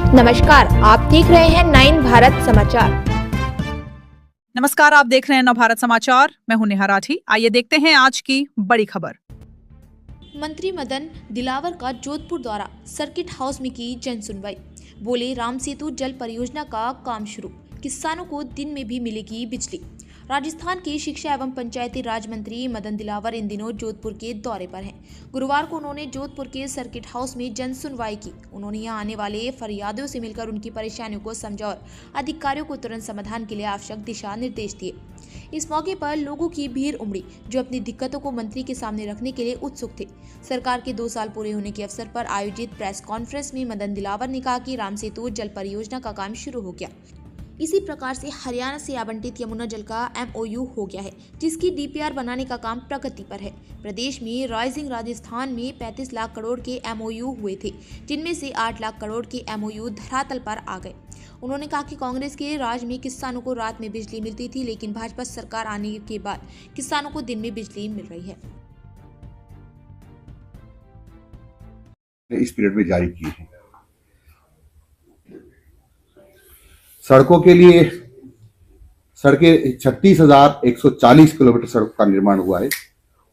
नमस्कार, आप देख रहे हैं 9 भारत समाचार। नमस्कार, आप देख रहे हैं नव भारत समाचार। मैं हूं नेहा राठी। आइए देखते हैं आज की बड़ी खबर। मंत्री मदन दिलावर का जोधपुर द्वारा सर्किट हाउस में की जन सुनवाई। बोले, राम सेतु जल परियोजना का काम शुरू, किसानों को दिन में भी मिलेगी बिजली। राजस्थान के शिक्षा एवं पंचायती राज मंत्री मदन दिलावर इन दिनों जोधपुर के दौरे पर हैं। गुरुवार को उन्होंने जोधपुर के सर्किट हाउस में जन सुनवाई की। उन्होंने यहां आने वाले फरियादियों से मिलकर उनकी परेशानियों को समझा और अधिकारियों को तुरंत समाधान के लिए आवश्यक दिशा निर्देश दिए। इस मौके पर लोगों की भीड़ उमड़ी, जो अपनी दिक्कतों को मंत्री के सामने रखने के लिए उत्सुक थे। सरकार के 2 साल पूरे होने के अवसर पर आयोजित प्रेस कॉन्फ्रेंस में मदन दिलावर ने कहा कि राम सेतु जल परियोजना का काम शुरू हो गया। इसी प्रकार से हरियाणा से आवंटित यमुना जल का MOU हो गया है, जिसकी DPR बनाने का काम प्रगति पर है। प्रदेश में राइजिंग राजस्थान में 35 लाख करोड़ के MOU हुए थे, जिनमें से 8 लाख करोड़ के MOU धरातल पर आ गए। उन्होंने कहा कि कांग्रेस के राज में किसानों को रात में बिजली मिलती थी, लेकिन भाजपा सरकार आने के बाद किसानों को दिन में बिजली मिल रही है। इस पीरियड में जारी की है। सड़कों के लिए सड़कें 36,140 किलोमीटर सड़क का निर्माण हुआ है।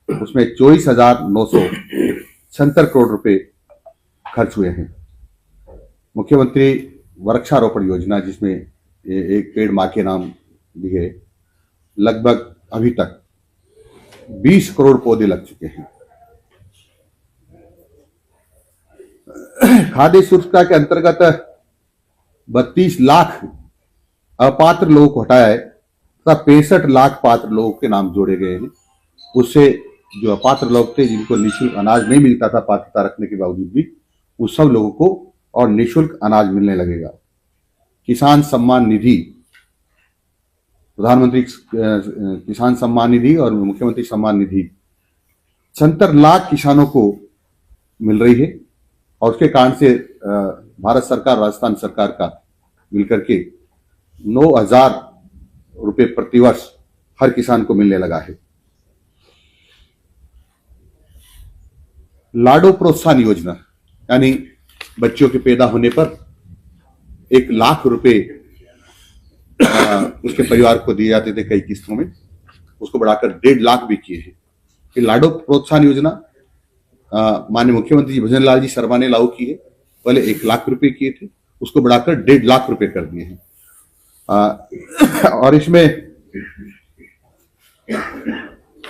उसमें 24,976 करोड़ रुपए खर्च हुए हैं। मुख्यमंत्री वृक्षारोपण योजना, जिसमें एक पेड़ मां के नाम भी है, लगभग अभी तक 20 करोड़ पौधे लग चुके हैं। खाद्य सुरक्षा के अंतर्गत 32 लाख अपात्र लोगों को हटाया है तथा 65 लाख पात्र लोगों के नाम जोड़े गए हैं। उससे जो अपात्र लोग थे, जिनको निःशुल्क अनाज नहीं मिलता था पात्रता रखने के बावजूद भी, उस सब लोगों को और निःशुल्क अनाज मिलने लगेगा। किसान सम्मान निधि, प्रधानमंत्री किसान सम्मान निधि और मुख्यमंत्री सम्मान निधि 76 लाख किसानों को मिल रही है और उसके कारण से भारत सरकार, राजस्थान सरकार का मिलकर के 9,000 रुपए प्रतिवर्ष हर किसान को मिलने लगा है। लाडो प्रोत्साहन योजना, यानी बच्चों के पैदा होने पर 1 लाख रुपए उसके परिवार को दिए जाते थे कई किस्तों में, उसको बढ़ाकर 1.5 लाख भी किए हैं। ये लाडो प्रोत्साहन योजना माननीय मुख्यमंत्री भजन लाल जी शर्मा ने लागू की है। पहले 1 लाख रुपए किए थे, उसको बढ़ाकर 1.5 लाख रुपए कर दिए हैं। और इसमें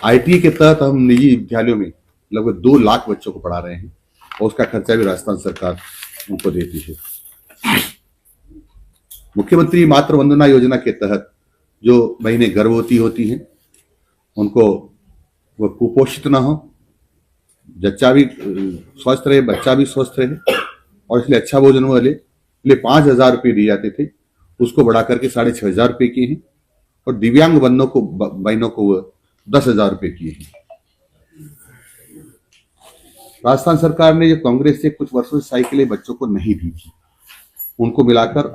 ITI के तहत हम निजी विद्यालयों में लगभग 2 लाख बच्चों को पढ़ा रहे हैं और उसका खर्चा भी राजस्थान सरकार उनको देती है। मुख्यमंत्री मातृ वंदना योजना के तहत जो बहनें गर्भवती होती हैं, उनको वो कुपोषित ना हो, बच्चा भी स्वस्थ रहे, बच्चा भी स्वस्थ रहे, और इसलिए अच्छा भोजन वाले लिए 5,000 रुपये दिए जाते थे, उसको बढ़ा करके 6,500 रुपये किए हैं। और दिव्यांग बहनों को 10,000 रुपये किए हैं। राजस्थान सरकार ने जो कांग्रेस से कुछ वर्षों से साइकिलें बच्चों को नहीं दी थी, उनको मिलाकर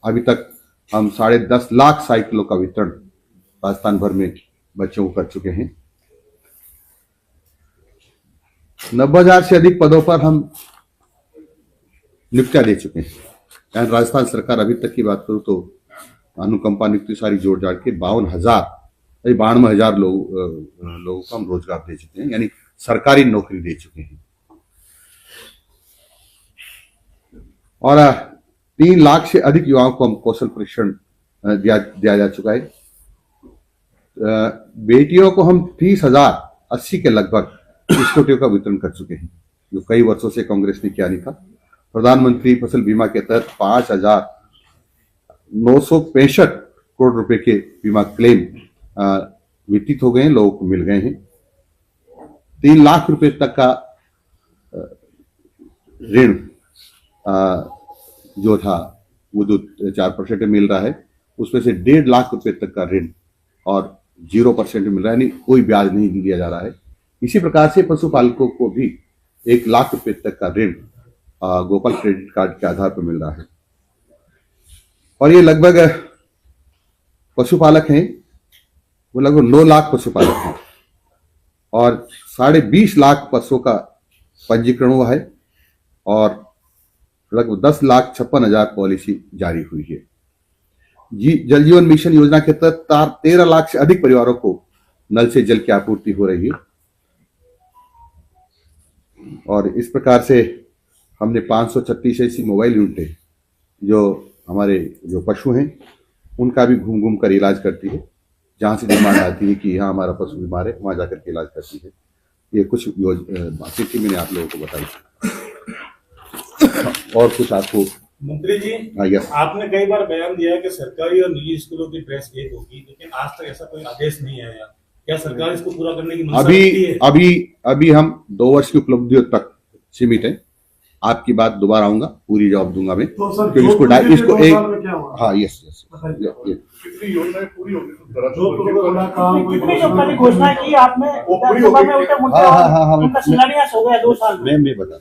अभी तक हम 10.5 लाख साइकिलों का वितरण राजस्थान भर में बच्चों को कर चुके हैं। 90,000 से अधिक पदों पर हम नियुक्तियां दे चुके हैं। यानी राजस्थान सरकार अभी तक की बात करूं तो अनुकंपा नियुक्ति सारी जोड़ जाड़ के 52,000 लोगों को हम रोजगार दे चुके हैं, यानी सरकारी नौकरी दे चुके हैं। और 3 लाख से अधिक युवाओं को हम कौशल प्रशिक्षण दिया जा चुका है। बेटियों को हम 30,080 के लगभग स्कूटियों का वितरण कर चुके हैं, जो कई वर्षों से कांग्रेस ने किया नहीं था। प्रधानमंत्री फसल बीमा के तहत 5,965 करोड़ रुपए के बीमा क्लेम वितरित हो गए हैं, लोगों को मिल गए हैं। 3 लाख रुपए तक का ऋण जो था वो जो 4% में मिल रहा है, उसमें से 1.5 लाख रुपए तक का ऋण और 0% मिल रहा है, यानी कोई ब्याज नहीं दिया जा रहा है। इसी प्रकार से पशुपालकों को भी 1 लाख रुपए तक का ऋण गोपाल क्रेडिट कार्ड के आधार पर मिल रहा है। और ये लगभग पशुपालक हैं, वो लगभग 9 लाख पशुपालक हैं और 20.5 लाख पशुओं का पंजीकरण हुआ है और लगभग 10,56,000 पॉलिसी जारी हुई है। जल जीवन मिशन योजना के तहत 13 लाख से अधिक परिवारों को नल से जल की आपूर्ति हो रही है और इस प्रकार से हमने 536 ऐसी मोबाइल यूनिटें जो हमारे जो पशु हैं उनका भी घूम घूम कर इलाज करती है। जहां से डिमांड आती है कि यहाँ हमारा पशु बीमार है वहां जाकर के इलाज करती है। ये कुछ बातें थी मैंने आप लोगों को बताई और कुछ आपको। मंत्री जी, यस, आपने कई बार बयान दिया है कि सरकारी और निजी स्कूलों की ड्रेस एक होगी, लेकिन आज तक ऐसा कोई आदेश नहीं आया। क्या सरकार इसको पूरा करने की मंशा रखती है? अभी हम 2 वर्ष की उपलब्धियों तक सीमित है। आपकी बात दोबारा आऊंगा, पूरी जवाब दूंगा मैं। तो सर, क्योंकि इसको एक हाँ यस कितनी योजनाएं पूरी होगी? कितनी जो कल घोषणा की आपने वो पूरी लोकसभा होगी? में उठे मुद्दे हाँ, उनका शिलान्यास हो गया 2 साल में। मैं बता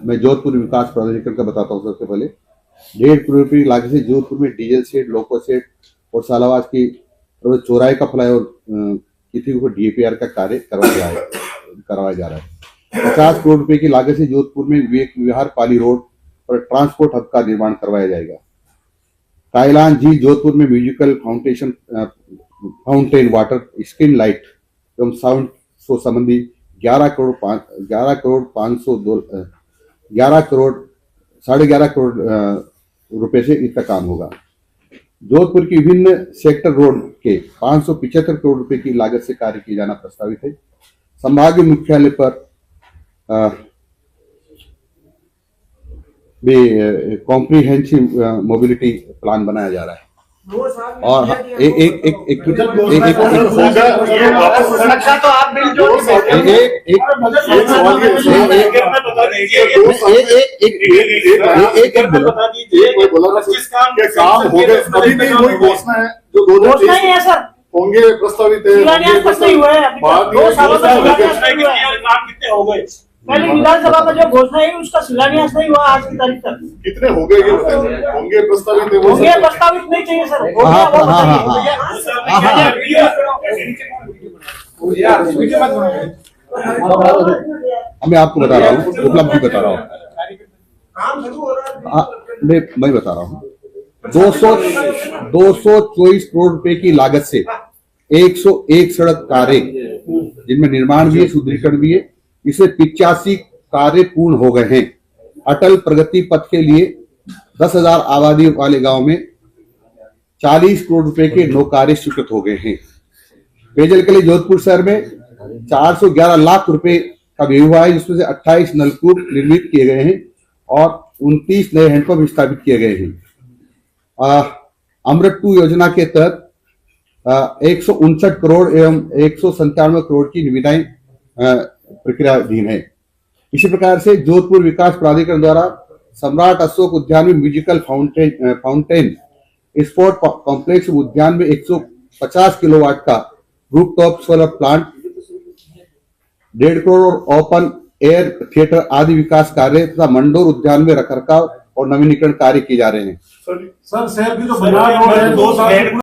मैं जोधपुर विकास प्राधिकरण का बताता हूँ। सबसे पहले 1.5 करोड़ रुपये की लागत से जोधपुर में डीजल सेट, लोको सेट और सालावास की चौराहे का फ्लाईओवर किसी को डीएपीआर का कार्य करवाया जा रहा है। 50 करोड़ रुपए की लागत से जोधपुर में विवेक विहार पाली रोड पर ट्रांसपोर्ट हब का निर्माण करवाया जाएगा। कायलान झील जोधपुर में musical fountain, water screen light एवं साउंड शो संबंधी 11 करोड़ 11.5 करोड़ रुपए से इसका काम होगा। जोधपुर की विभिन्न सेक्टर रोड के 575 करोड़ रुपए की लागत से कार्य किया जाना प्रस्तावित है। संभागीय मुख्यालय पर कॉम्प्रिहेंसिव मोबिलिटी प्लान बनाया जा रहा है और काम हो गए अभी भी कोई घोषणा है जो 2023 है सर, होंगे प्रस्तावित है? शिलान्यास तक नहीं हुआ है अभी तक। 2 सालों में शिलान्यास नहीं हुआ है। काम कितने हो गए? पहले विधानसभा में जो घोषणा है उसका शिलान्यास नहीं हुआ आज की तारीख तक। कितने हो गए? होंगे प्रस्तावित है? होंगे प्रस्तावित नहीं चाहिए सर। हो गया वो मैं आपको बता रहा हूँ, उपलब्धि बता रहा हूँ। मैं बता रहा हूँ 224 करोड़ रुपए की लागत से 101 सड़क कार्य जिनमें निर्माण भी है, सुदृढ़ीकरण भी है। इसे 85 कार्य पूर्ण हो गए हैं। अटल प्रगति पथ के लिए 10,000 आबादी वाले गांव में 40 करोड़ रुपए के 9 कार्य स्वीकृत हो गए हैं। पेयजल के लिए जोधपुर शहर में 411 लाख रुपए का व्यय हुआ है, जिसमें से 28 नलकूप निर्मित किए गए हैं और 29 नए हैंडपंप स्थापित किए गए हैं। अमृत 2 योजना के तहत 159 करोड़ एवं 197 करोड़ की निविदाएं प्रक्रियाधीन है। इसी प्रकार से जोधपुर विकास प्राधिकरण द्वारा सम्राट अशोक उद्यान में म्यूजिकल फाउंटेन स्पोर्ट कॉम्प्लेक्स उद्यान में 150 किलोवाट का rooftop solar plant, 1.5 crore open air theatre आदि विकास कार्य तथा मंडोर उद्यान में रखरखाव और नवीनीकरण कार्य किए जा रहे हैं। सर शहर की जो बना है 2 साल